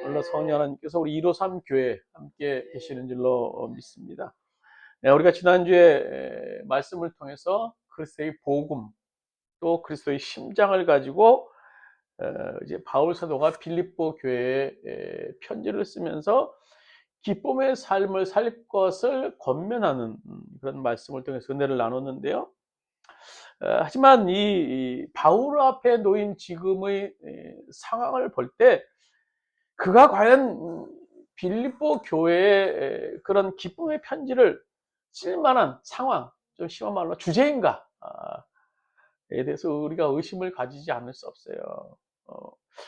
오늘 성령 하나님께서 우리 153 교회 함께 계시는 줄로 믿습니다. 네, 우리가 지난주에 말씀을 통해서 그리스도의 복음 또 그리스도의 심장을 가지고 이제 바울 사도가 빌립보 교회에 편지를 쓰면서 기쁨의 삶을 살 것을 권면하는 그런 말씀을 통해서 은혜를 나눴는데요. 하지만 이 바울 앞에 놓인 지금의 상황을 볼 때 그가 과연 빌립보 교회에 그런 기쁨의 편지를 쓸 만한 상황, 좀 심한 말로 주제인가에 대해서 우리가 의심을 가지지 않을 수 없어요.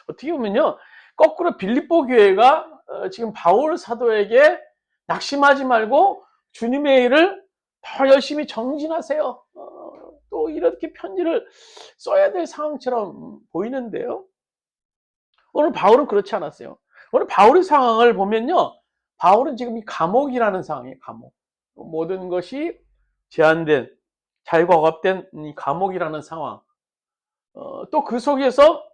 어떻게 보면요, 거꾸로 빌립보 교회가 지금 바울 사도에게 낙심하지 말고 주님의 일을 더 열심히 정진하세요. 또 이렇게 편지를 써야 될 상황처럼 보이는데요. 오늘 바울은 그렇지 않았어요. 오늘 바울의 상황을 보면요, 바울은 지금 이 감옥이라는 상황이에요. 감옥. 모든 것이 제한된, 자유가 억압된 이 감옥이라는 상황. 또 그 속에서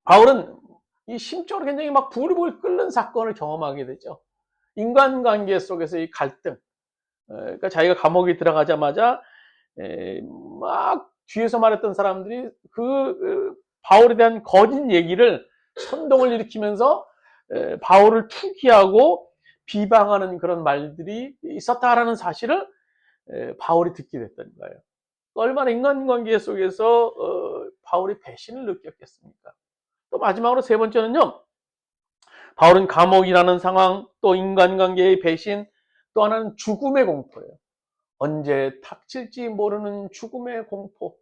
바울은 이 심적으로 굉장히 막 부글부글 끓는 사건을 경험하게 되죠. 인간관계 속에서의 갈등. 그러니까 자기가 감옥에 들어가자마자 막 뒤에서 말했던 사람들이 그 바울에 대한 거짓 얘기를 선동을 일으키면서 바울을 투기하고 비방하는 그런 말들이 있었다라는 사실을 바울이 듣게 됐던 거예요. 얼마나 인간관계 속에서 바울이 배신을 느꼈겠습니까? 또 마지막으로 세 번째는요, 바울은 감옥이라는 상황, 또 인간관계의 배신, 또 하나는 죽음의 공포예요. 언제 닥칠지 모르는 죽음의 공포.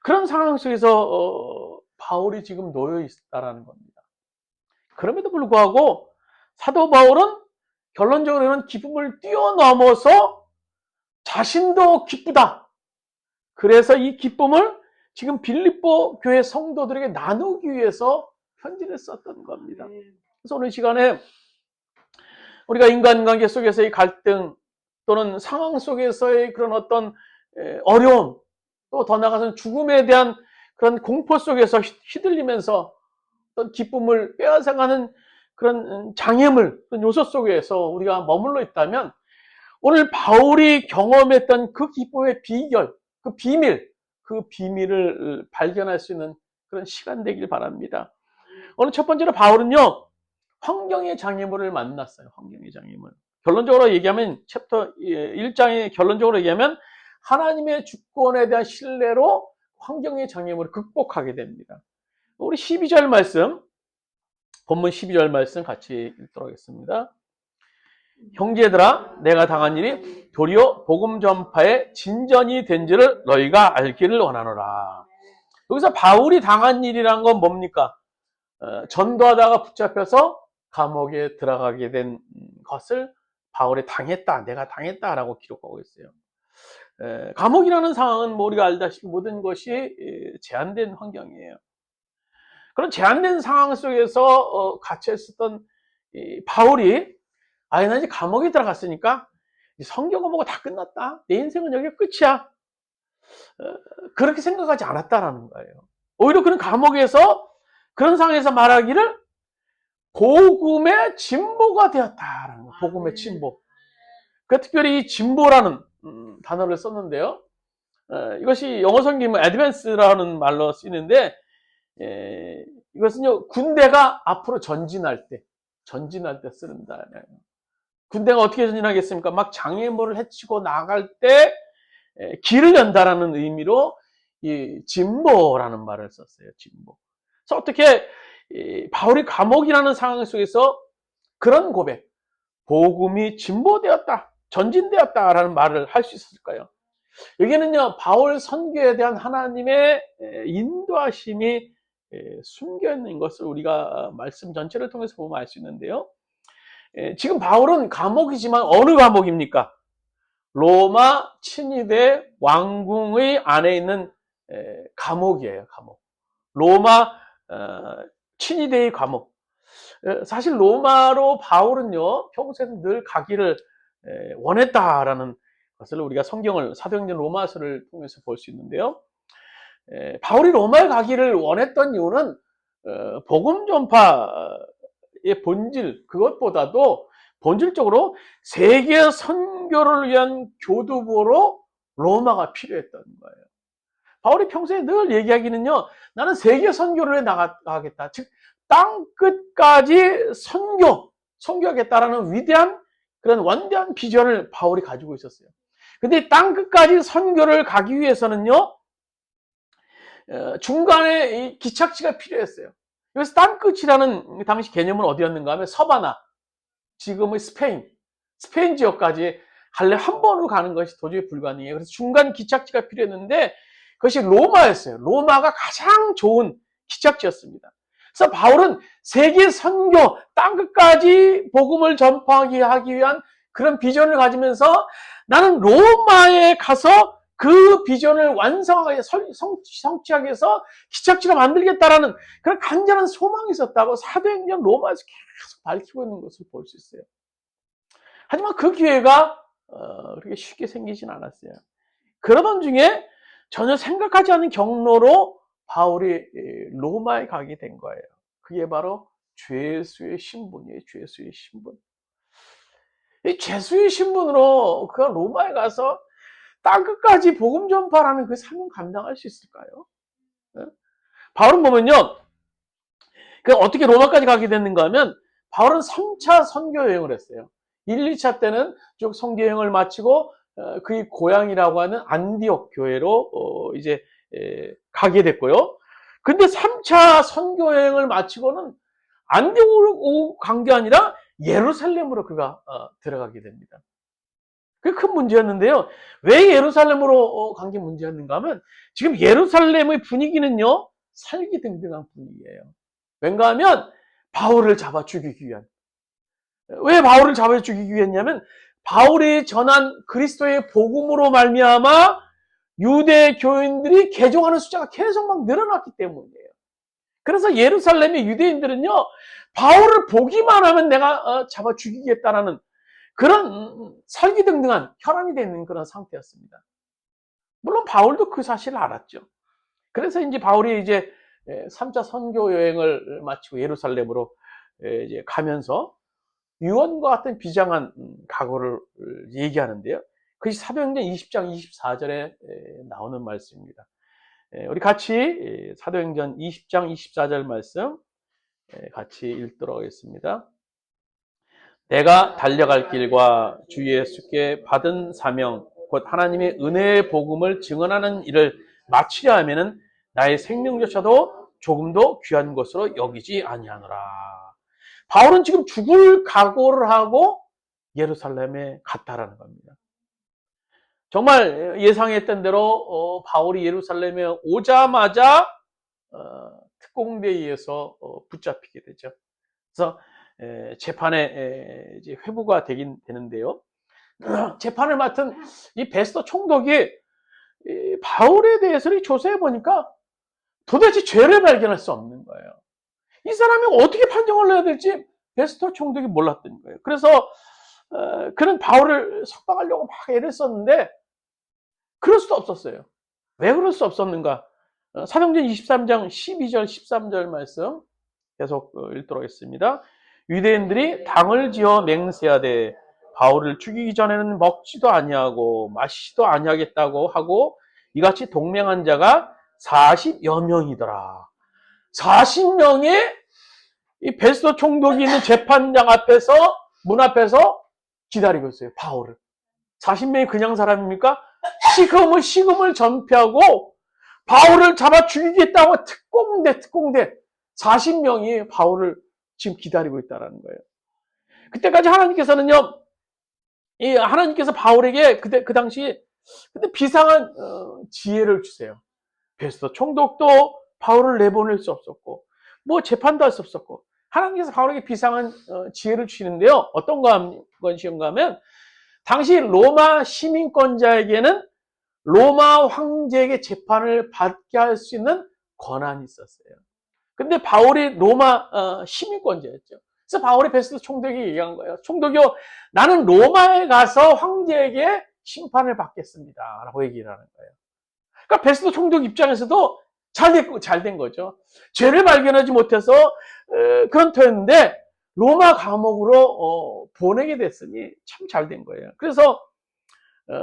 그런 상황 속에서 바울이 지금 놓여 있다라는 겁니다. 그럼에도 불구하고 사도 바울은 결론적으로 이런 기쁨을 뛰어넘어서 자신도 기쁘다. 그래서 이 기쁨을 지금 빌립보 교회 성도들에게 나누기 위해서 편지를 썼던 겁니다. 그래서 오늘 시간에 우리가 인간관계 속에서의 갈등 또는 상황 속에서의 그런 어떤 어려움, 또 더 나아가서는 죽음에 대한 그런 공포 속에서 휘둘리면서 어떤 기쁨을 빼앗아가는 그런 장애물, 그런 요소 속에서 우리가 머물러 있다면 오늘 바울이 경험했던 그 기쁨의 비결, 그 비밀을 발견할 수 있는 그런 시간 되길 바랍니다. 오늘 첫 번째로 바울은요, 환경의 장애물을 만났어요. 환경의 장애물. 결론적으로 얘기하면 챕터 1장의 결론적으로 얘기하면 하나님의 주권에 대한 신뢰로 환경의 장애물을 극복하게 됩니다. 우리 12절 말씀, 본문 12절 말씀 같이 읽도록 하겠습니다. 형제들아, 내가 당한 일이 도리어 복음 전파의 진전이 된지를 너희가 알기를 원하노라. 여기서 바울이 당한 일이란 건 뭡니까? 전도하다가 붙잡혀서 감옥에 들어가게 된 것을 바울이 당했다, 내가 당했다라고 기록하고 있어요. 감옥이라는 상황은 우리가 알다시피 모든 것이 제한된 환경이에요. 그런 제한된 상황 속에서 갇혀 있었던 바울이 나 이제 감옥에 들어갔으니까 성경을 보고 다 끝났다. 내 인생은 여기가 끝이야. 그렇게 생각하지 않았다라는 거예요. 오히려 그런 감옥에서 그런 상황에서 말하기를 복음의 진보가 되었다라는 거예요. 복음의 진보. 그 특별히 이 진보라는 단어를 썼는데요. 이것이 영어 성경은 advance라는 말로 쓰이는데 이것은요, 군대가 앞으로 전진할 때 쓰는다. 군대가 어떻게 전진하겠습니까? 막 장애물을 헤치고 나갈 때 길을 연다라는 의미로 이 진보라는 말을 썼어요. 진보. 그래서 어떻게 바울이 감옥이라는 상황 속에서 그런 고백, 복음이 진보되었다, 전진되었다라는 말을 할 수 있었을까요? 여기는요, 바울 선교에 대한 하나님의 인도하심이 숨겨 있는 것을 우리가 말씀 전체를 통해서 보면 알 수 있는데요. 지금 바울은 감옥이지만 어느 감옥입니까? 로마 친위대 왕궁의 안에 있는 감옥이에요. 감옥. 로마 친위대의 감옥. 사실 로마로 바울은요, 평소에 늘 가기를 원했다라는 것을 우리가 성경을 사도행전 로마서를 통해서 볼 수 있는데요. 바울이 로마에 가기를 원했던 이유는 복음 전파의 본질, 그것보다도 본질적으로 세계 선교를 위한 교두보로 로마가 필요했던 거예요. 바울이 평소에 늘 얘기하기는요, 나는 세계 선교를 나가겠다. 즉, 땅 끝까지 선교하겠다라는 위대한 그런 원대한 비전을 바울이 가지고 있었어요. 근데 땅 끝까지 선교를 가기 위해서는요, 중간에 이 기착지가 필요했어요. 그래서 땅 끝이라는 당시 개념은 어디였는가 하면 서바나, 지금의 스페인 지역까지 할래 한 번으로 가는 것이 도저히 불가능해요. 그래서 중간 기착지가 필요했는데 그것이 로마였어요. 로마가 가장 좋은 기착지였습니다. 그래서 바울은 세계 선교, 땅끝까지 복음을 전파하기 위한 그런 비전을 가지면서 나는 로마에 가서 그 비전을 완성하게 성취하기 위해서 기착지를 만들겠다라는 그런 간절한 소망이 있었다고 사도행전 로마에서 계속 밝히고 있는 것을 볼 수 있어요. 하지만 그 기회가 그렇게 쉽게 생기진 않았어요. 그러던 중에 전혀 생각하지 않은 경로로 바울이 로마에 가게 된 거예요. 그게 바로 죄수의 신분이에요. 죄수의 신분. 이 죄수의 신분으로 그가 로마에 가서 땅끝까지 복음 전파라는 그 사명 감당할 수 있을까요? 바울은 보면요, 그 어떻게 로마까지 가게 됐는가 하면 바울은 3차 선교 여행을 했어요. 1, 2차 때는 쭉 선교 여행을 마치고 그의 고향이라고 하는 안디옥 교회로 이제 가게 됐고요. 근데 3차 선교 여행을 마치고는 안디옥으로 간 게 아니라 예루살렘으로 그가 들어가게 됩니다. 그게 큰 문제였는데요. 왜 예루살렘으로 간 게 문제였는가 하면 지금 예루살렘의 분위기는요, 살기등등한 분위기예요. 왠가 하면 바울을 잡아 죽이기 위한. 왜 바울을 잡아 죽이기 위했냐면 바울이 전한 그리스도의 복음으로 말미암아 유대 교인들이 개종하는 숫자가 계속 막 늘어났기 때문이에요. 그래서 예루살렘의 유대인들은요, 바울을 보기만 하면 내가 잡아 죽이겠다라는 그런 살기등등한 혈안이 되는 그런 상태였습니다. 물론 바울도 그 사실을 알았죠. 그래서 이제 바울이 이제 3차 선교 여행을 마치고 예루살렘으로 이제 가면서 유언과 같은 비장한 각오를 얘기하는데요. 그것이 사도행전 20장 24절에 나오는 말씀입니다. 우리 같이 사도행전 20장 24절 말씀 같이 읽도록 하겠습니다. 내가 달려갈 길과 주 예수께 받은 사명 곧 하나님의 은혜의 복음을 증언하는 일을 마치려 하면은 나의 생명조차도 조금도 귀한 것으로 여기지 아니하노라. 바울은 지금 죽을 각오를 하고 예루살렘에 갔다라는 겁니다. 정말 예상했던 대로 바울이 예루살렘에 오자마자 특공대에 의해서 붙잡히게 되죠. 그래서 재판에 이제 회부가 되긴 되는데요. 재판을 맡은 이 베스도 총독이 바울에 대해서 조사해 보니까 도대체 죄를 발견할 수 없는 거예요. 이 사람이 어떻게 판정을 해야 될지 베스도 총독이 몰랐던 거예요. 그래서 그는 바울을 석방하려고 막 애를 썼는데 그럴 수도 없었어요. 왜 그럴 수 없었는가? 사도행전 23장 12절 13절 말씀 계속 읽도록 하겠습니다. 유대인들이 당을 지어 맹세하되 바울을 죽이기 전에는 먹지도 아니하고 마시지도 아니하겠다고 하고 이같이 동맹한 자가 40여 명이더라. 40명의 이 베스도 총독이 있는 재판장 앞에서 문 앞에서 기다리고 있어요. 바울을. 40명이 그냥 사람입니까? 시금을 전폐하고 바울을 잡아 죽이겠다고 특공대 40명이 바울을 지금 기다리고 있다는 거예요. 그때까지 하나님께서는요, 하나님께서 바울에게 그 당시 비상한 지혜를 주세요. 베스도 총독도 바울을 내보낼 수 없었고, 뭐 재판도 할 수 없었고, 하나님께서 바울에게 비상한 지혜를 주시는데요. 어떤 것인가 하면, 당시 로마 시민권자에게는 로마 황제에게 재판을 받게 할 수 있는 권한이 있었어요. 근데 바울이 로마 시민권자였죠. 그래서 바울이 베스도 총독에게 얘기한 거예요. 총독이요, 나는 로마에 가서 황제에게 심판을 받겠습니다. 라고 얘기를 하는 거예요. 그러니까 베스도 총독 입장에서도 잘 된 거죠. 죄를 발견하지 못해서 그런 터였는데 로마 감옥으로 보내게 됐으니 참 잘 된 거예요. 그래서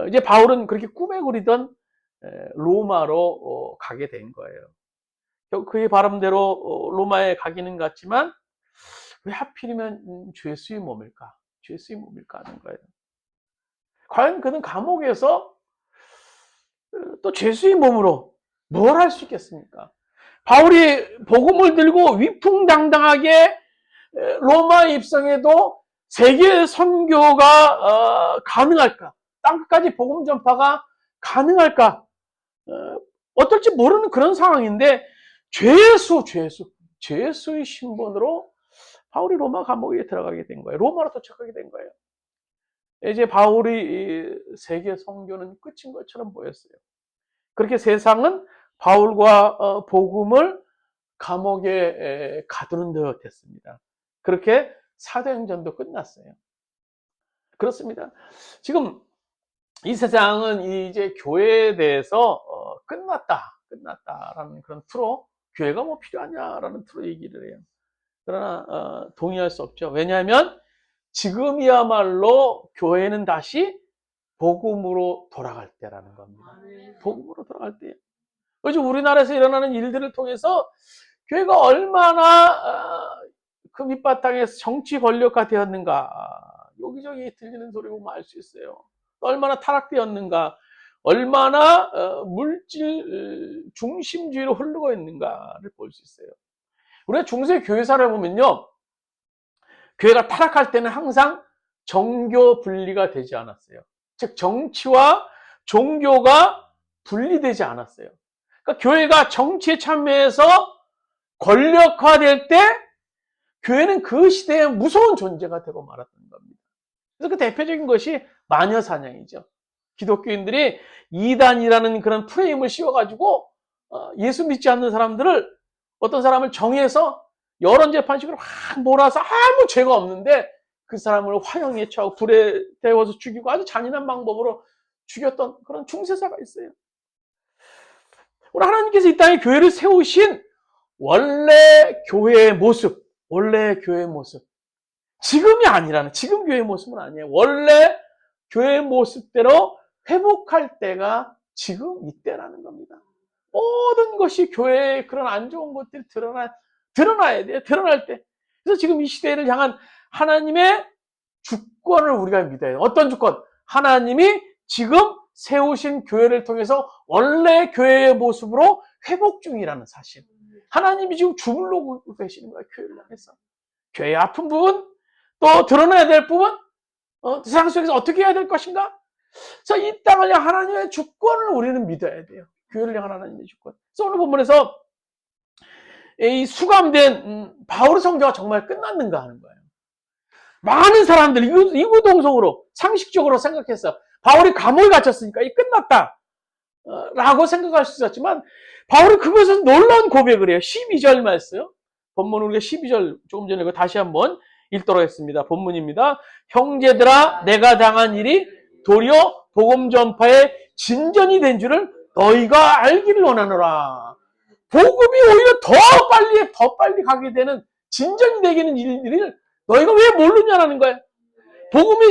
이제 바울은 그렇게 꿈에 그리던 로마로 가게 된 거예요. 그의 바람대로 로마에 가기는 갔지만 왜 하필이면 죄수의 몸일까? 죄수의 몸일까 하는 거예요. 과연 그는 감옥에서 또 죄수의 몸으로 뭘 할 수 있겠습니까? 바울이 복음을 들고 위풍당당하게 로마에 입성해도 세계 선교가 가능할까? 땅끝까지 복음 전파가 가능할까? 어떨지 모르는 그런 상황인데 죄수의 신분으로 바울이 로마 감옥에 들어가게 된 거예요. 로마로 도착하게 된 거예요. 이제 바울이 세계 선교는 끝인 것처럼 보였어요. 그렇게 세상은 바울과 복음을 감옥에 가두는 듯 했습니다. 그렇게 사도행전도 끝났어요. 그렇습니다. 지금 이 세상은 이제 교회에 대해서 끝났다라는 그런 프로, 교회가 뭐 필요하냐라는 프로 얘기를 해요. 그러나 동의할 수 없죠. 왜냐하면 지금이야말로 교회는 다시 복음으로 돌아갈 때라는 겁니다. 복음으로 돌아갈 때예요. 요즘 우리나라에서 일어나는 일들을 통해서 교회가 얼마나 그 밑바탕에서 정치 권력화 되었는가, 여기저기 들리는 소리 보면 알 수 있어요. 얼마나 타락되었는가, 얼마나 물질 중심주의로 흐르고 있는가를 볼 수 있어요. 우리가 중세 교회사를 보면요, 교회가 타락할 때는 항상 정교 분리가 되지 않았어요. 즉 정치와 종교가 분리되지 않았어요. 그러니까 교회가 정치에 참여해서 권력화될 때 교회는 그 시대에 무서운 존재가 되고 말았던 겁니다. 그래서 그 대표적인 것이 마녀사냥이죠. 기독교인들이 이단이라는 그런 프레임을 씌워가지고 예수 믿지 않는 사람들을, 어떤 사람을 정해서 여론 재판식으로 확 몰아서 아무 죄가 없는데 그 사람을 화형에 처하고 불에 태워서 죽이고 아주 잔인한 방법으로 죽였던 그런 중세사가 있어요. 우리 하나님께서 이 땅에 교회를 세우신 원래 교회의 모습, 지금이 아니라는, 지금 교회의 모습은 아니에요. 원래 교회의 모습대로 회복할 때가 지금 이때라는 겁니다. 모든 것이 교회의 그런 안 좋은 것들이 드러나야 돼요. 드러날 때. 그래서 지금 이 시대를 향한 하나님의 주권을 우리가 믿어야 돼요. 어떤 주권? 하나님이 지금 세우신 교회를 통해서 원래 교회의 모습으로 회복 중이라는 사실. 하나님이 지금 주물르고 계시는 거예요. 교회를 향해서. 교회의 아픈 부분, 또 드러나야 될 부분, 세상 속에서 어떻게 해야 될 것인가? 그래서 이 땅을 향한 하나님의 주권을 우리는 믿어야 돼요. 교회를 향한 하나님의 주권. 그래서 오늘 본문에서 이 수감된 바울의 성교가 정말 끝났는가 하는 거예요. 많은 사람들이 이구동성으로 상식적으로 생각했어. 바울이 감옥에 갇혔으니까 이 끝났다 라고 생각할 수 있었지만 바울이 그것에서 놀라운 고백을 해요. 12절 말씀. 본문 우리가 12절 조금 전에 다시 한번 읽도록 했습니다. 본문입니다. 형제들아, 내가 당한 일이 도리어 복음 전파의 진전이 된 줄을 너희가 알기를 원하노라. 복음이 오히려 더 빨리 가게 되는, 진전이 되기는 일을 너희가 왜 모르냐라는 거예요. 복음이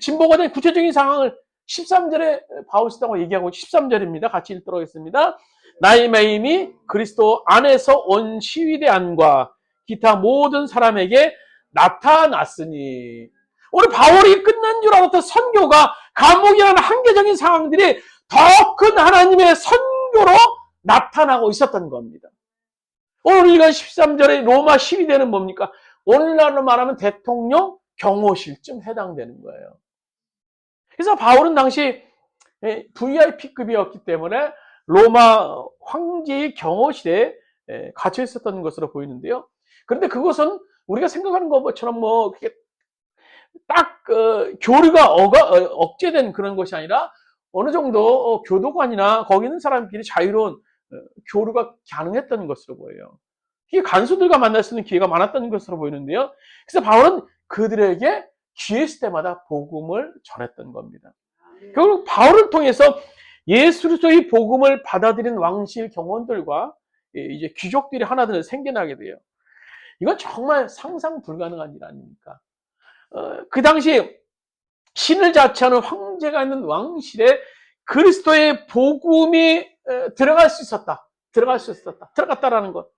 진보가 된 구체적인 상황을 13절에 바울 쓰다고 얘기하고 13절입니다. 같이 읽도록 하겠습니다. 나의 매임이 그리스도 안에서 온 시위대 안과 기타 모든 사람에게 나타났으니, 우리 바울이 끝난 줄 알았던 선교가 감옥이라는 한계적인 상황들이 더 큰 하나님의 선교로 나타나고 있었던 겁니다. 오늘 읽은 13절의 로마 시위대는 뭡니까? 오늘날로 말하면 대통령 경호실쯤 해당되는 거예요. 그래서 바울은 당시 VIP급이었기 때문에 로마 황제의 경호실에 갇혀 있었던 것으로 보이는데요. 그런데 그것은 우리가 생각하는 것처럼 뭐 딱 교류가 억제된 그런 것이 아니라 어느 정도 교도관이나 거기 있는 사람끼리 자유로운 교류가 가능했던 것으로 보여요. 이게 간수들과 만날 수 있는 기회가 많았던 것으로 보이는데요. 그래서 바울은 그들에게 기회 있을 때마다 복음을 전했던 겁니다. 결국 바울을 통해서 예수 그리스도의 복음을 받아들인 왕실 경원들과 이제 귀족들이 하나둘 생겨나게 돼요. 이건 정말 상상 불가능한 일 아닙니까? 그 당시 신을 자처하는 황제가 있는 왕실에 그리스도의 복음이 들어갈 수 있었다. 들어갔다라는 것.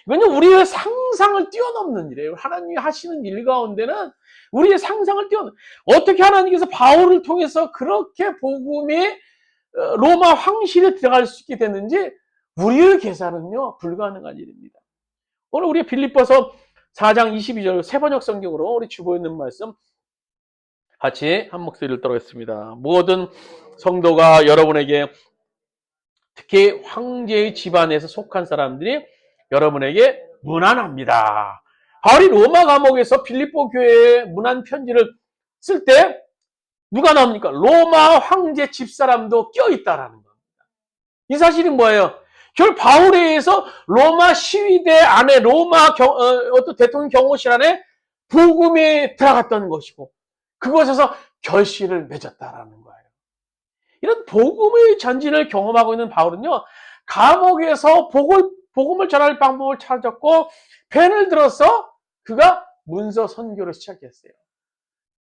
이건요, 우리의 상상을 뛰어넘는 일이에요. 하나님이 하시는 일 가운데는 우리의 상상을 뛰어넘는, 어떻게 하나님께서 바울을 통해서 그렇게 복음이 로마 황실에 들어갈 수 있게 됐는지 우리의 계산은요, 불가능한 일입니다. 오늘 우리 빌립보서 4장 22절 새번역 성경으로 우리 주보 있는 말씀 같이 한 목소리를 따르겠습니다. 모든 성도가 여러분에게, 특히 황제의 집안에서 속한 사람들이 여러분에게 문안합니다. 바울이 로마 감옥에서 빌립보 교회에 문안 편지를 쓸 때 누가 나옵니까? 로마 황제 집사람도 껴있다라는 겁니다. 이 사실이 뭐예요? 결국 바울에 의해서 로마 시위대 안에, 로마 어떤 대통령 경호실 안에 복음이 들어갔던 것이고, 그곳에서 결실을 맺었다라는 거예요. 이런 복음의 전진을 경험하고 있는 바울은요, 감옥에서 복음을 전할 방법을 찾았고, 펜을 들어서 그가 문서 선교를 시작했어요.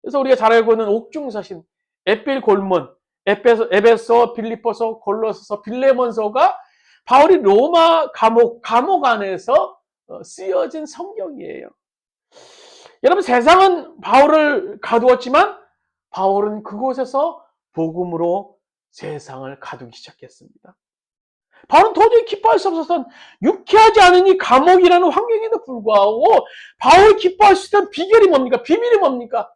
그래서 우리가 잘 알고 있는 옥중서신, 에필 골문, 에베소, 빌립보서, 골로새서, 빌레몬서가 바울이 로마 감옥 안에서 쓰여진 성경이에요. 여러분, 세상은 바울을 가두었지만 바울은 그곳에서 복음으로 세상을 가두기 시작했습니다. 바울은 도저히 기뻐할 수 없었던, 유쾌하지 않은 이 감옥이라는 환경에도 불구하고 바울이 기뻐할 수 있던 비결이 뭡니까? 비밀이 뭡니까?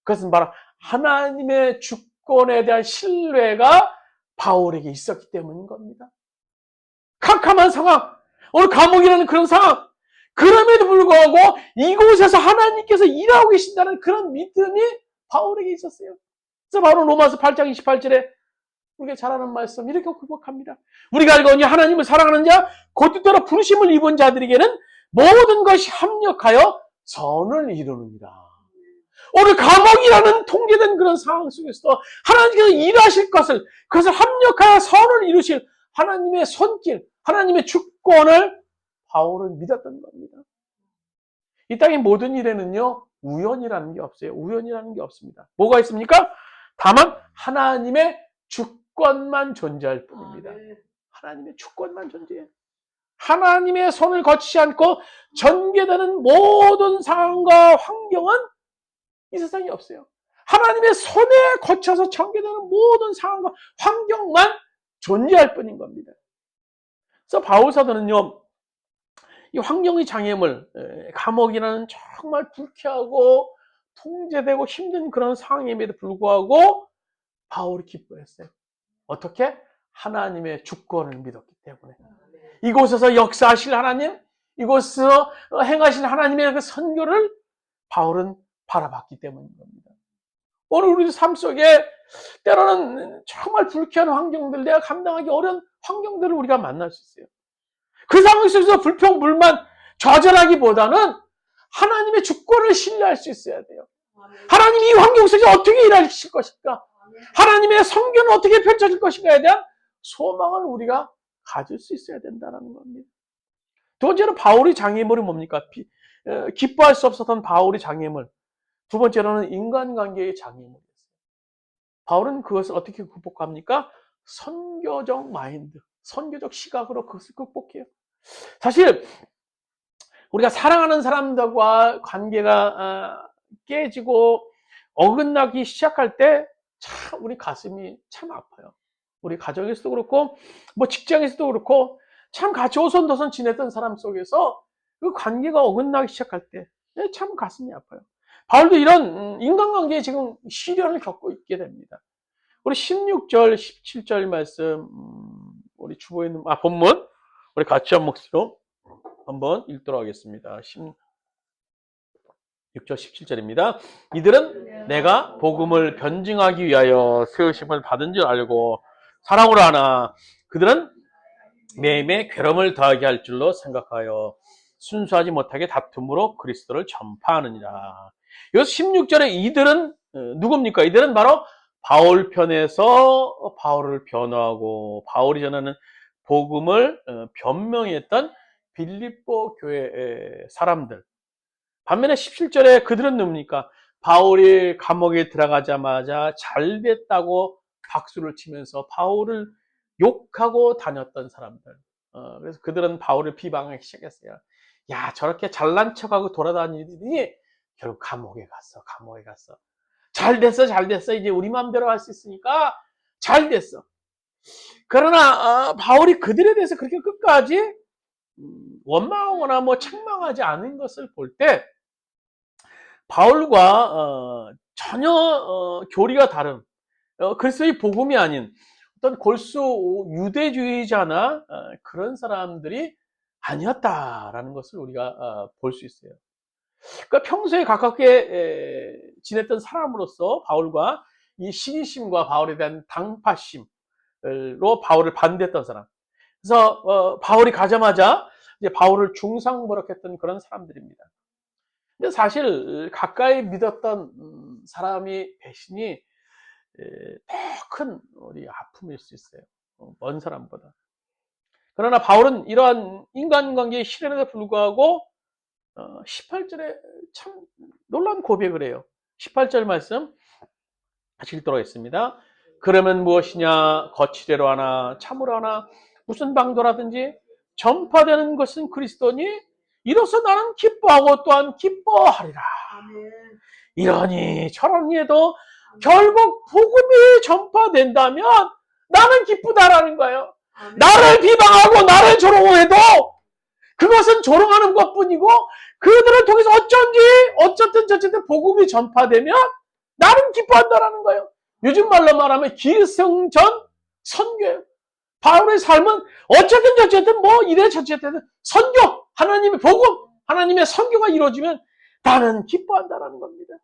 그것은 바로 하나님의 주권에 대한 신뢰가 바울에게 있었기 때문인 겁니다. 캄캄한 상황, 오늘 감옥이라는 그런 상황, 그럼에도 불구하고 이곳에서 하나님께서 일하고 계신다는 그런 믿음이 바울에게 있었어요. 그래서 바로 로마서 8장 28절에 우리가 잘 아는 말씀 이렇게 굴복합니다. 우리가 알거니 하나님을 사랑하는 자, 곧 뜻대로 부르심을 입은 자들에게는 모든 것이 합력하여 선을 이루느니라. 오늘 감옥이라는 통제된 그런 상황 속에서도 하나님께서 일하실 것을, 그것을 합력하여 선을 이루실 하나님의 손길, 하나님의 주권을 바울은 믿었던 겁니다. 이 땅의 모든 일에는요, 우연이라는 게 없어요. 우연이라는 게 없습니다. 뭐가 있습니까? 다만 하나님의 주권만 존재할 뿐입니다. 하나님의 주권만 존재해요. 하나님의 손을 거치지 않고 전개되는 모든 상황과 환경은 이 세상에 없어요. 하나님의 손에 거쳐서 전개되는 모든 상황과 환경만 존재할 뿐인 겁니다. 그래서 바울 사도는요, 이 환경의 장애물, 감옥이라는 정말 불쾌하고 통제되고 힘든 그런 상황임에도 불구하고 바울이 기뻐했어요. 어떻게? 하나님의 주권을 믿었기 때문에. 이곳에서 역사하실 하나님, 이곳에서 행하실 하나님의 그 선교를 바울은 바라봤기 때문인 겁니다. 오늘 우리 삶 속에 때로는 정말 불쾌한 환경들, 내가 감당하기 어려운 환경들을 우리가 만날 수 있어요. 그 상황 속에서 불평불만 좌절하기보다는 하나님의 주권을 신뢰할 수 있어야 돼요. 하나님이 이 환경 속에 어떻게 일하실 것인가? 하나님의 선교는 어떻게 펼쳐질 것인가에 대한 소망을 우리가 가질 수 있어야 된다는 겁니다. 두 번째로 바울의 장애물이 뭡니까? 기뻐할 수 없었던 바울의 장애물. 두 번째로는 인간관계의 장애물이었어요. 바울은 그것을 어떻게 극복합니까? 선교적 마인드, 선교적 시각으로 그것을 극복해요. 사실 우리가 사랑하는 사람들과 관계가 깨지고 어긋나기 시작할 때 참 우리 가슴이 참 아파요. 우리 가정에서도 그렇고 뭐 직장에서도 그렇고 참 같이 오손도손 지냈던 사람 속에서 그 관계가 어긋나기 시작할 때 참 가슴이 아파요. 바울도 이런 인간관계에 지금 시련을 겪고 있게 됩니다. 우리 16절, 17절 말씀, 우리 주보에 있는 본문 우리 같이 한 목소리로 한번 읽도록 하겠습니다. 6절 17절입니다. 이들은 내가 복음을 변증하기 위하여 세우심을 받은 줄 알고 사랑으로 하나 그들은 매일매일 괴로움을 더하게 할 줄로 생각하여 순수하지 못하게 다툼으로 그리스도를 전파하느니라. 여기서 16절에 이들은 누굽니까? 이들은 바로 바울 편에서 바울을 변호하고 바울이 전하는 복음을 변명했던 빌립보 교회 사람들. 반면에 17절에 그들은 누굽니까? 바울이 감옥에 들어가자마자 잘 됐다고 박수를 치면서 바울을 욕하고 다녔던 사람들. 그래서 그들은 바울을 비방하기 시작했어요. 야, 저렇게 잘난 척하고 돌아다니더니 결국 감옥에 갔어. 감옥에 갔어. 잘 됐어, 잘 됐어. 이제 우리 마음대로 할 수 있으니까 잘 됐어. 그러나 바울이 그들에 대해서 그렇게 끝까지 원망하거나 뭐 책망하지 않은 것을 볼 때 바울과 전혀 교리가 다른 그리스도의 복음이 아닌 어떤 골수 유대주의자나 그런 사람들이 아니었다라는 것을 우리가 볼 수 있어요. 그러니까 평소에 가깝게 지냈던 사람으로서 바울과 이 신의심과 바울에 대한 당파심으로 바울을 반대했던 사람. 그래서 바울이 가자마자 이제 바울을 중상모략했던 그런 사람들입니다. 근데 사실 가까이 믿었던 사람이 배신이 더 큰 우리 아픔일 수 있어요. 먼 사람보다. 그러나 바울은 이러한 인간관계의 시련에도 불구하고 18절에 참 놀라운 고백을 해요. 18절 말씀 같이 읽도록 하겠습니다. 그러면 무엇이냐? 거칠애로 하나 참으로 하나 무슨 방도라든지 전파되는 것은 그리스도니 이로써 나는 기뻐하고 또한 기뻐하리라. 이러니 저러니 해도 결국 복음이 전파된다면 나는 기쁘다라는 거예요. 나를 비방하고 나를 조롱해도 그것은 조롱하는 것뿐이고 그들을 통해서 어쨌든 복음이 전파되면 나는 기뻐한다라는 거예요. 요즘 말로 말하면 기승전 선교예요. 바울의 삶은 어쨌든 뭐 이래 저쨌든 선교, 하나님의 복음, 하나님의 선교가 이루어지면 나는 기뻐한다라는 겁니다.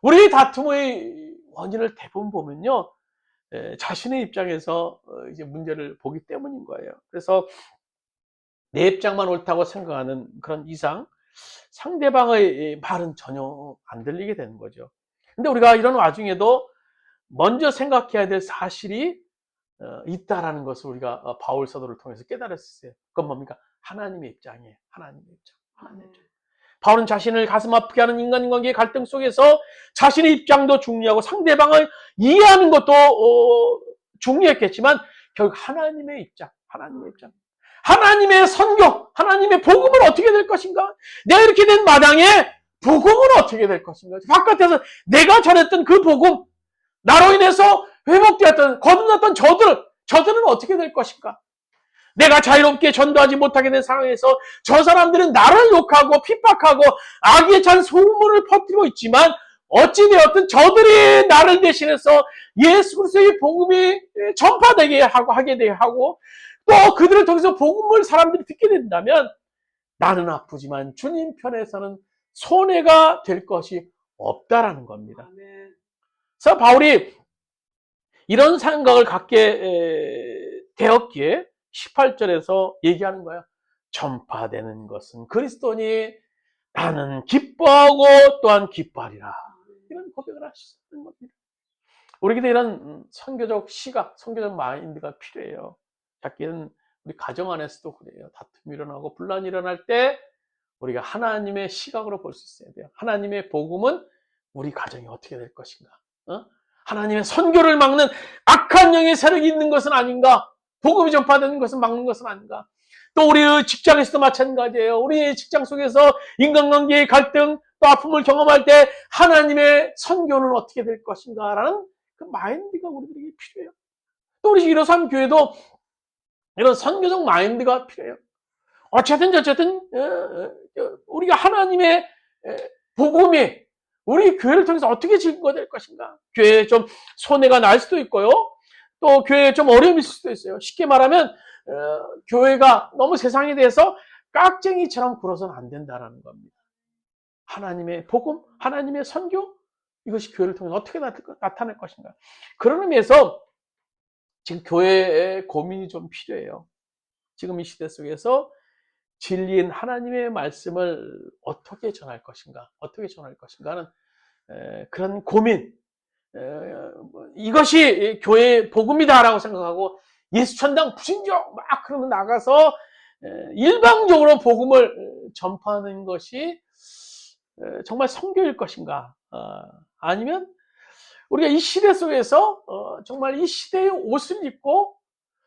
우리의 다툼의 원인을 대부분 보면요, 자신의 입장에서 이제 문제를 보기 때문인 거예요. 그래서 내 입장만 옳다고 생각하는 그런 이상 상대방의 말은 전혀 안 들리게 되는 거죠. 근데 우리가 이런 와중에도 먼저 생각해야 될 사실이 있다라는 것을 우리가 바울 사도를 통해서 깨달았어요. 그건 뭡니까? 하나님의 입장이에요. 하나님의 입장. 하나님의 입장. 바울은 자신을 가슴 아프게 하는 인간관계의 갈등 속에서 자신의 입장도 중요하고 상대방을 이해하는 것도 중요했겠지만 결국 하나님의 입장, 하나님의 선교, 하나님의 복음은 어떻게 될 것인가? 내가 이렇게 된 마당에 복음은 어떻게 될 것인가? 바깥에서 내가 전했던 그 복음, 나로 인해서 회복되었던, 거듭났던 저들은 어떻게 될 것인가? 내가 자유롭게 전도하지 못하게 된 상황에서 저 사람들은 나를 욕하고 핍박하고 악에 찬 소문을 퍼뜨리고 있지만 어찌되었든 저들이 나를 대신해서 예수 그리스도의 복음이 전파되게 하고 또 그들을 통해서 복음을 사람들이 듣게 된다면 나는 아프지만 주님 편에서는 손해가 될 것이 없다라는 겁니다. 그래서 바울이 이런 생각을 갖게 되었기에 18절에서 얘기하는 거예요. 전파되는 것은 그리스도니 나는 기뻐하고 또한 기뻐하리라. 이런 고백을 하시는 겁니다. 우리에게 이런 선교적 시각, 선교적 마인드가 필요해요. 작게는 우리 가정 안에서도 그래요. 다툼이 일어나고 분란이 일어날 때 우리가 하나님의 시각으로 볼 수 있어야 돼요. 하나님의 복음은 우리 가정이 어떻게 될 것인가? 하나님의 선교를 막는 악한 영의 세력이 있는 것은 아닌가? 복음이 전파되는 것은 막는 것은 아닌가? 또 우리 직장에서도 마찬가지예요. 우리 직장 속에서 인간관계의 갈등, 또 아픔을 경험할 때 하나님의 선교는 어떻게 될 것인가라는 그 마인드가 우리들에게 필요해요. 또 우리 153 교회도 이런 선교적 마인드가 필요해요. 어쨌든 우리가 하나님의 복음이 우리 교회를 통해서 어떻게 증거될 것인가? 교회에 좀 손해가 날 수도 있고요. 또 교회에 좀 어려움이 있을 수도 있어요. 쉽게 말하면 교회가 너무 세상에 대해서 깍쟁이처럼 굴어서는 안 된다는 겁니다. 하나님의 복음, 하나님의 선교, 이것이 교회를 통해서 어떻게 나타날 것인가? 그런 의미에서 지금 교회의 고민이 좀 필요해요. 지금 이 시대 속에서 진리인 하나님의 말씀을 어떻게 전할 것인가 하는 그런 고민, 이것이 교회의 복음이다라고 생각하고 예수 천당 부신적 막 그러면 나가서 일방적으로 복음을 전파하는 것이 정말 선교일 것인가? 아니면 우리가 이 시대 속에서 정말 이 시대의 옷을 입고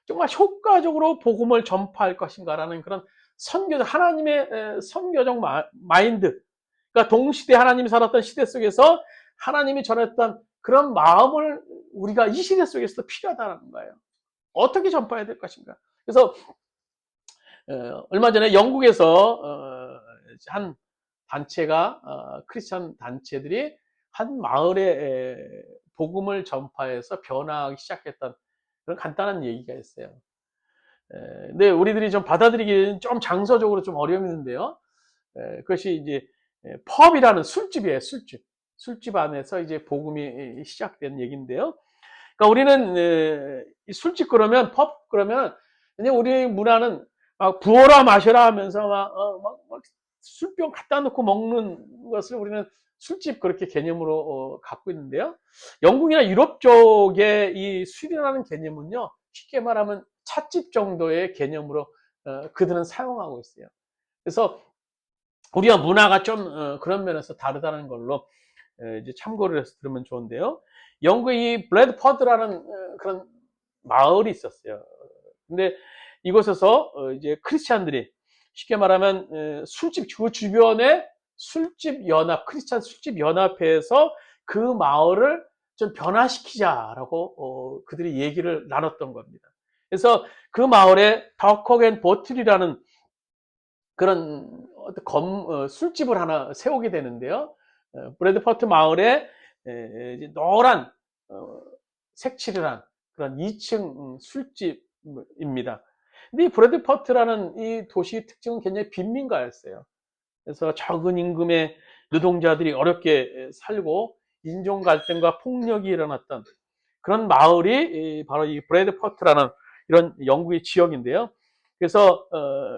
정말 효과적으로 복음을 전파할 것인가라는 그런 선교적 하나님의 선교적 마인드, 그러니까 동시대 하나님이 살았던 시대 속에서 하나님이 전했던 그런 마음을 우리가 이 시대 속에서도 필요하다는 거예요. 어떻게 전파해야 될 것인가? 그래서 얼마 전에 영국에서 한 단체가 크리스찬 단체들이 한 마을에 복음을 전파해서 변화하기 시작했던 그런 간단한 얘기가 있어요. 근데 우리들이 좀 받아들이기는 좀 장소적으로 좀 어려움이 있는데요. 그것이 이제 펍이라는 술집이에요. 술집 안에서 이제 복음이 시작된 얘기인데요. 그러니까 우리는 술집 그러면 펍 그러면 그냥 우리 문화는 막 부어라 마셔라 하면서 막 술병 갖다 놓고 먹는 것을 우리는 술집 그렇게 개념으로 갖고 있는데요. 영국이나 유럽 쪽의 이 술이라는 개념은요, 쉽게 말하면 찻집 정도의 개념으로 그들은 사용하고 있어요. 그래서 우리가 문화가 좀 그런 면에서 다르다는 걸로 이제 참고를 해서 들으면 좋은데요. 영국의 이 블래드퍼드라는 그런 마을이 있었어요. 근데 이곳에서 이제 크리스찬들이 쉽게 말하면 술집 그 주변에 술집 연합 크리스찬 술집 연합회에서 그 마을을 좀 변화시키자라고 그들이 얘기를 나눴던 겁니다. 그래서 그 마을에 더콕 앤 보틀이라는 그런 술집을 하나 세우게 되는데요. 브래드퍼트 마을에 노란 색칠을 한 그런 2층 술집입니다. 근데 이 브래드퍼트라는 이 도시의 특징은 굉장히 빈민가였어요. 그래서 적은 임금의 노동자들이 어렵게 살고 인종 갈등과 폭력이 일어났던 그런 마을이 바로 이 브래드퍼트라는 이런 영국의 지역인데요. 그래서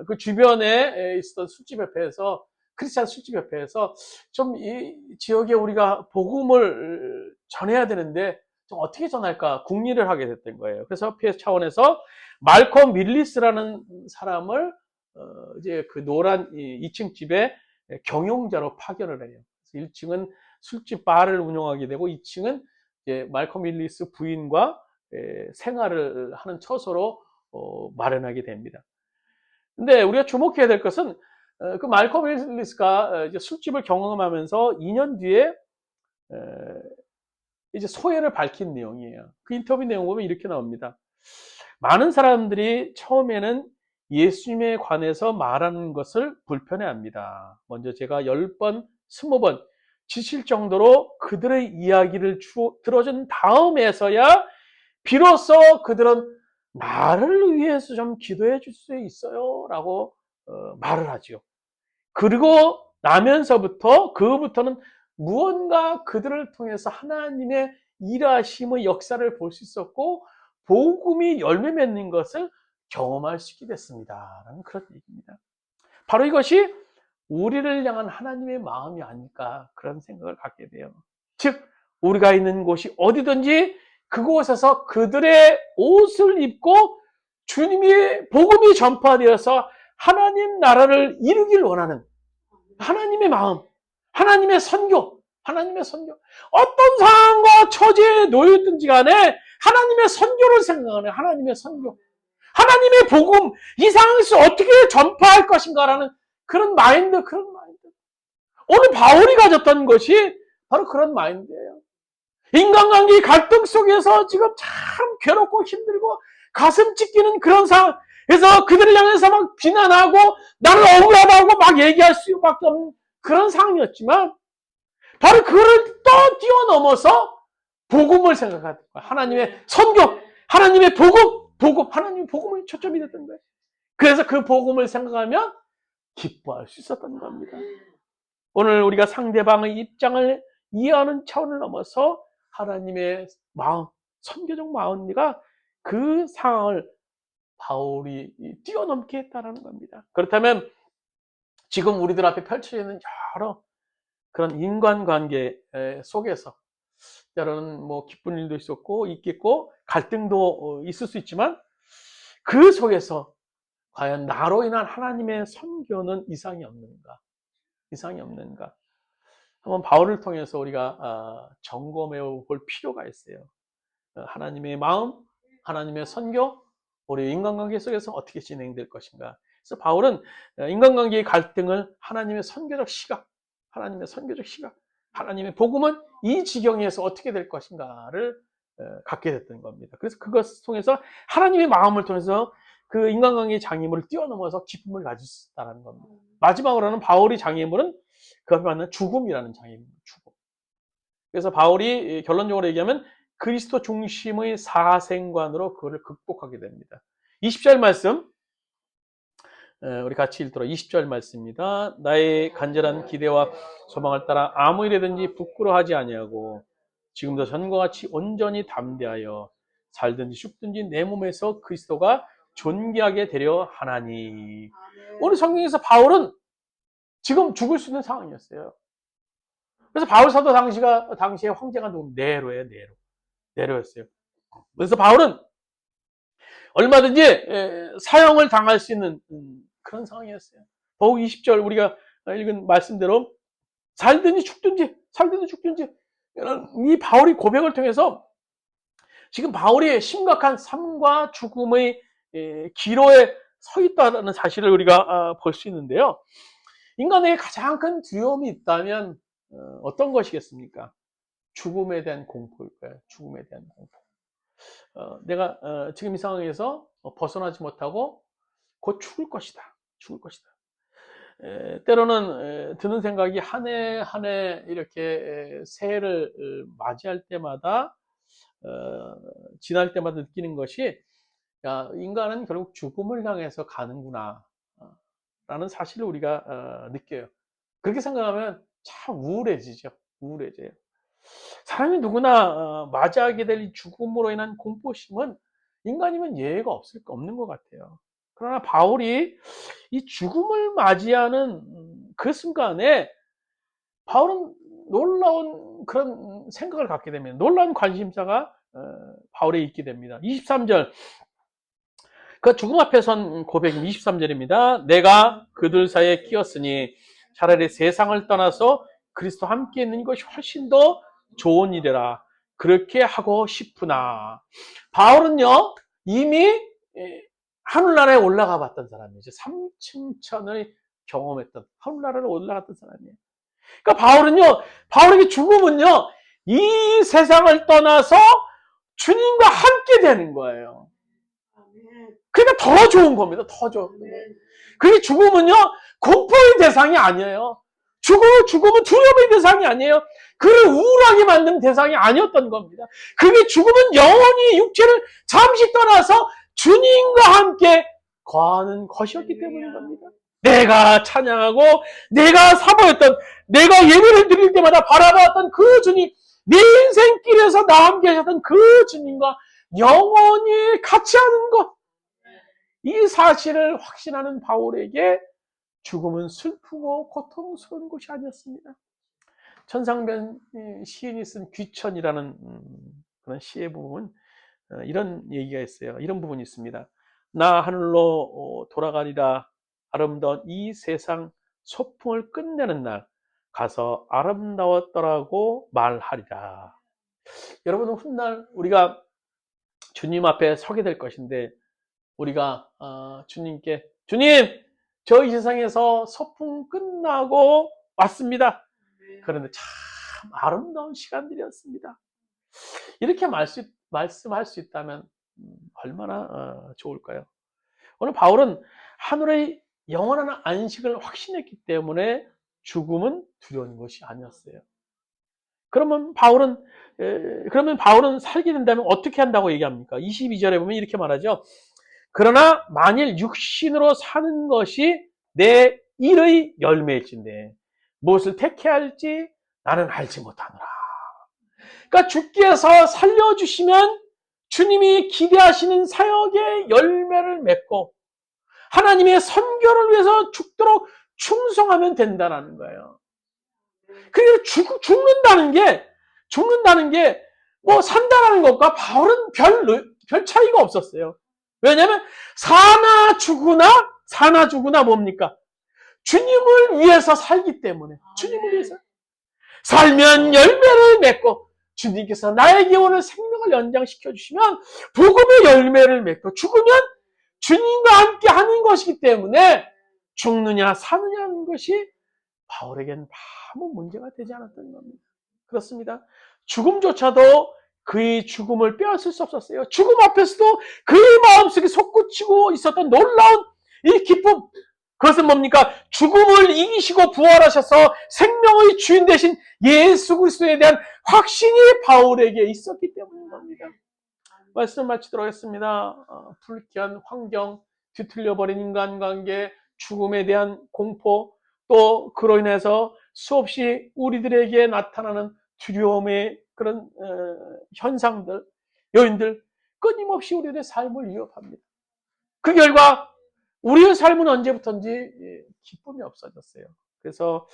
그 주변에 있었던 술집 협회에서 크리스찬 술집 협회에서 좀 이 지역에 우리가 복음을 전해야 되는데 좀 어떻게 전할까 궁리를 하게 됐던 거예요. 그래서 협회 차원에서 말콤 윌리스라는 사람을 이제 그 노란 2층 집에 경영자로 파견을 해요. 1층은 술집 바를 운영하게 되고 2층은 말콤 윌리스 부인과 생활을 하는 처소로 마련하게 됩니다. 근데 우리가 주목해야 될 것은 그 말콤 윌리스가 이제 술집을 경험하면서 2년 뒤에 이제 소회를 밝힌 내용이에요. 그 인터뷰 내용 보면 이렇게 나옵니다. 많은 사람들이 처음에는 예수님에 관해서 말하는 것을 불편해합니다. 먼저 제가 10번, 20번 지칠 정도로 그들의 이야기를 들어준 다음에서야 비로소 그들은 나를 위해서 좀 기도해 줄 수 있어요 라고 말을 하죠. 그리고 나면서부터 그부터는 무언가 그들을 통해서 하나님의 일하심의 역사를 볼 수 있었고 복음이 열매 맺는 것을 경험할 수 있게 됐습니다 라는 그런 얘기입니다. 바로 이것이 우리를 향한 하나님의 마음이 아닐까 그런 생각을 갖게 돼요. 즉 우리가 있는 곳이 어디든지 그곳에서 그들의 옷을 입고 주님의 복음이 전파되어서 하나님 나라를 이루길 원하는 하나님의 마음, 하나님의 선교. 어떤 상황과 처지에 놓였든지 간에 하나님의 선교를 생각하는 하나님의 선교. 하나님의 복음, 이 상황에서 어떻게 전파할 것인가라는 그런 마인드. 오늘 바울이 가졌던 것이 바로 그런 마인드예요. 인간관계 갈등 속에서 지금 참 괴롭고 힘들고 가슴 찢기는 그런 상황. 그래서 그들을 향해서 막 비난하고 나는 억울하다고 막 얘기할 수밖에 없는 그런 상황이었지만 바로 그를 또 뛰어넘어서 복음을 생각하는 거예요. 하나님의 선교, 하나님의 복음, 하나님의 복음을 초점이 됐던 거예요. 그래서 그 복음을 생각하면 기뻐할 수 있었던 겁니다. 오늘 우리가 상대방의 입장을 이해하는 차원을 넘어서 하나님의 마음, 선교적 마음리가 그 상황을 바울이 뛰어넘게 했다는 겁니다. 그렇다면 지금 우리들 앞에 펼쳐져 있는 여러 그런 인간관계 속에서 때로는 뭐 기쁜 일도 있겠고 갈등도 있을 수 있지만 그 속에서 과연 나로 인한 하나님의 선교는 이상이 없는가? 이상이 없는가? 한번 바울을 통해서 우리가 점검해 볼 필요가 있어요. 하나님의 마음, 하나님의 선교, 우리 인간관계 속에서 어떻게 진행될 것인가. 그래서 바울은 인간관계의 갈등을 하나님의 선교적 시각, 하나님의 복음은 이 지경에서 어떻게 될 것인가를 갖게 됐던 겁니다. 그래서 그것을 통해서 하나님의 마음을 통해서 그 인간관계의 장애물을 뛰어넘어서 기쁨을 가질 수 있다는 겁니다. 마지막으로는 바울의 장애물은 그 앞에 맞는 죽음이라는 장애물, 죽음. 그래서 바울이 결론적으로 얘기하면 그리스도 중심의 사생관으로 그거를 극복하게 됩니다. 20절 말씀, 우리 같이 읽도록 20절 말씀입니다. 나의 간절한 기대와 소망을 따라 아무 일에든지 부끄러워하지 아니하고 지금도 전과 같이 온전히 담대하여 살든지 죽든지 내 몸에서 그리스도가 존귀하게 되려 하나니. 오늘 성경에서 바울은 지금 죽을 수 있는 상황이었어요. 그래서 바울 사도 당시에 황제가 누구? 네로예요, 네로였어요. 그래서 바울은 얼마든지 사형을 당할 수 있는 그런 상황이었어요. 더욱 20절 우리가 읽은 말씀대로 살든지 죽든지 이 바울의 고백을 통해서 지금 바울이 심각한 삶과 죽음의 기로에 서 있다는 사실을 우리가 볼 수 있는데요. 인간에게 가장 큰 두려움이 있다면 어떤 것이겠습니까? 죽음에 대한 공포일 거예요. 죽음에 대한 공포. 내가 지금 이 상황에서 벗어나지 못하고 곧 죽을 것이다. 때로는 드는 생각이 한 해 한 해 이렇게 새해를 맞이할 때마다 지날 때마다 느끼는 것이 야, 인간은 결국 죽음을 향해서 가는구나 라는 사실을 우리가 느껴요. 그렇게 생각하면 참 우울해져요. 사람이 누구나 맞이하게 될 이 죽음으로 인한 공포심은 인간이면 예외가 없는 것 같아요. 그러나 바울이 이 죽음을 맞이하는 그 순간에 바울은 놀라운 그런 생각을 갖게 됩니다. 놀라운 관심사가 바울에 있게 됩니다. 23절 그 죽음 앞에 선 고백인 23절입니다. 내가 그들 사이에 끼었으니 차라리 세상을 떠나서 그리스도 함께 있는 것이 훨씬 더 좋은 일이라 그렇게 하고 싶으나. 바울은요 이미 하늘나라에 올라가 봤던 사람이죠. 3층천을 경험했던 하늘나라를 올라갔던 사람이에요. 그러니까 바울에게 죽음은요 이 세상을 떠나서 주님과 함께 되는 거예요. 그러니까 더 좋은 겁니다. 더 좋은 거예요. 그게 죽음은요 공포의 대상이 아니에요. 죽음은 두려움의 대상이 아니에요. 그를 우울하게 만드는 대상이 아니었던 겁니다. 그게 죽음은 영원히 육체를 잠시 떠나서 주님과 함께 거하는 것이었기 때문인 겁니다. 내가 찬양하고 내가 사모했던 내가 예배를 드릴 때마다 바라봤던 그 주님, 내 인생길에서 나와 함께 하셨던 그 주님과 영원히 같이 하는 것, 이 사실을 확신하는 바울에게 죽음은 슬프고 고통스러운 것이 아니었습니다. 천상변 시인이 쓴 귀천이라는 그런 시의 부분 이런 얘기가 있어요. 이런 부분이 있습니다. 나 하늘로 돌아가리라. 아름다운 이 세상 소풍을 끝내는 날 가서 아름다웠더라고 말하리라. 여러분 훗날 우리가 주님 앞에 서게 될 것인데 우리가 주님께 주님 저 이 세상에서 소풍 끝나고 왔습니다. 그런데 참 아름다운 시간들이었습니다. 이렇게 말씀할 수 있다면 얼마나 좋을까요? 오늘 바울은 하늘의 영원한 안식을 확신했기 때문에 죽음은 두려운 것이 아니었어요. 그러면 바울은 살게 된다면 어떻게 한다고 얘기합니까? 22절에 보면 이렇게 말하죠. 그러나 만일 육신으로 사는 것이 내 일의 열매일진데 무엇을 택해야 할지 나는 알지 못하노라. 그러니까 주께서 살려주시면 주님이 기대하시는 사역의 열매를 맺고 하나님의 선교를 위해서 죽도록 충성하면 된다는 거예요. 그래서 죽는다는 게 뭐 산다라는 것과 바울은 별 차이가 없었어요. 왜냐하면 사나 죽으나 뭡니까? 주님을 위해서 살기 때문에. 주님을 위해서. 살면 열매를 맺고 주님께서 나에게 오늘 생명을 연장시켜 주시면 복음의 열매를 맺고 죽으면 주님과 함께 하는 것이기 때문에 죽느냐 사느냐는 것이 바울에게는 아무 문제가 되지 않았던 겁니다. 그렇습니다. 죽음조차도 그의 죽음을 빼앗을 수 없었어요. 죽음 앞에서도 그의 마음속에 솟구치고 있었던 놀라운 이 기쁨, 그것은 뭡니까? 죽음을 이기시고 부활하셔서 생명의 주인 되신 예수 그리스도에 대한 확신이 바울에게 있었기 때문인 겁니다. 말씀 마치도록 하겠습니다. 불쾌한 환경, 뒤틀려버린 인간관계, 죽음에 대한 공포, 또 그로 인해서 수없이 우리들에게 나타나는 두려움의 그런 현상들, 요인들 끊임없이 우리들의 삶을 위협합니다. 그 결과 우리의 삶은 언제부터인지 기쁨이 없어졌어요. 그래서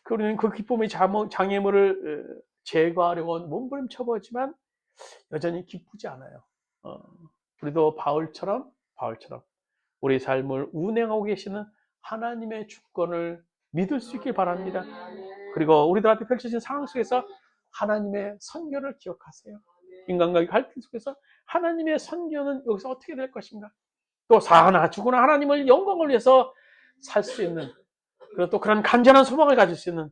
우리는 그 기쁨의 장애물을 제거하려고 몸부림쳐보지만 여전히 기쁘지 않아요. 우리도 바울처럼 우리 삶을 운행하고 계시는 하나님의 주권을 믿을 수 있길 바랍니다. 그리고 우리들 앞에 펼쳐진 상황 속에서 하나님의 선교를 기억하세요. 인간과의 갈등 속에서 하나님의 선교는 여기서 어떻게 될 것인가? 또 사나 죽으나 하나님을 영광을 위해서 살 수 있는, 그리고 또 그런 간절한 소망을 가질 수 있는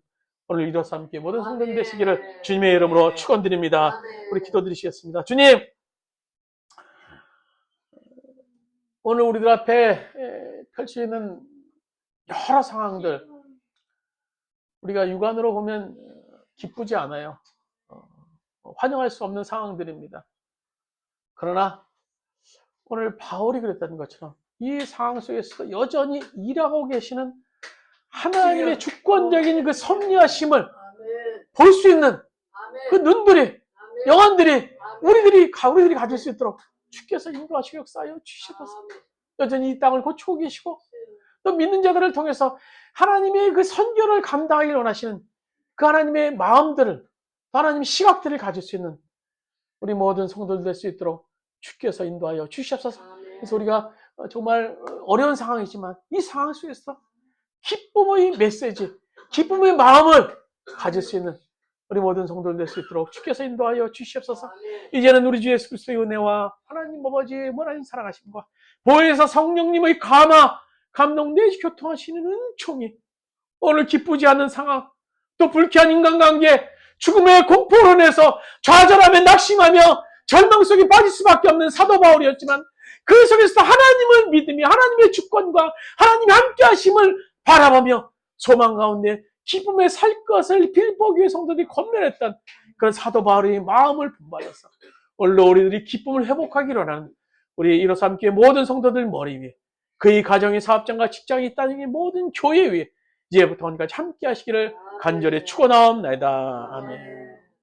오늘 이로써 함께 모든 성도님 되시기를 주님의 이름으로 축원드립니다. 우리 기도드리시겠습니다. 주님, 오늘 우리들 앞에 펼쳐있는 여러 상황들, 우리가 육안으로 보면 기쁘지 않아요. 환영할 수 없는 상황들입니다. 그러나 오늘 바울이 그랬다는 것처럼 이 상황 속에서 여전히 일하고 계시는 하나님의 주권적인 그 섭리하심을 볼 수 있는 그 눈들이, 영안들이 우리들이 가질 수 있도록 주께서 인도하시고 역사하여 주시옵소서. 여전히 이 땅을 고치고 계시고 또 믿는 자들을 통해서 하나님의 그 선교를 감당하기를 원하시는 그 하나님의 마음들을, 하나님의 시각들을 가질 수 있는 우리 모든 성도들 될 수 있도록 주께서 인도하여 주시옵소서. 그래서 우리가 정말 어려운 상황이지만 이 상황 속에서 기쁨의 메시지, 기쁨의 마음을 가질 수 있는 우리 모든 성도들 될 수 있도록 주께서 인도하여 주시옵소서. 이제는 우리 주 예수 그리스도의 은혜와 하나님 아버지의 무한한 사랑하심과 보혜사 성령님의 감동 내시 교통하시는 은총이 오늘 기쁘지 않은 상황, 또 불쾌한 인간관계, 죽음의 공포로 인해서 좌절하며 낙심하며 절망 속에 빠질 수밖에 없는 사도 바울이었지만 그 속에서 하나님을 믿으며 하나님의 주권과 하나님의 함께 하심을 바라보며 소망 가운데 기쁨에 살 것을 빌보기 위해 성도들이 권면했던 그런 사도 바울의 마음을 분발해서 오늘도 우리들이 기쁨을 회복하기로 하는 우리 이로써 함께 모든 성도들 머리 위에 그의 가정의 사업장과 직장이 있다는 모든 교회 위에 이제부터 오늘까지 함께 하시기를 간절히 축원하옵나이다. 아멘.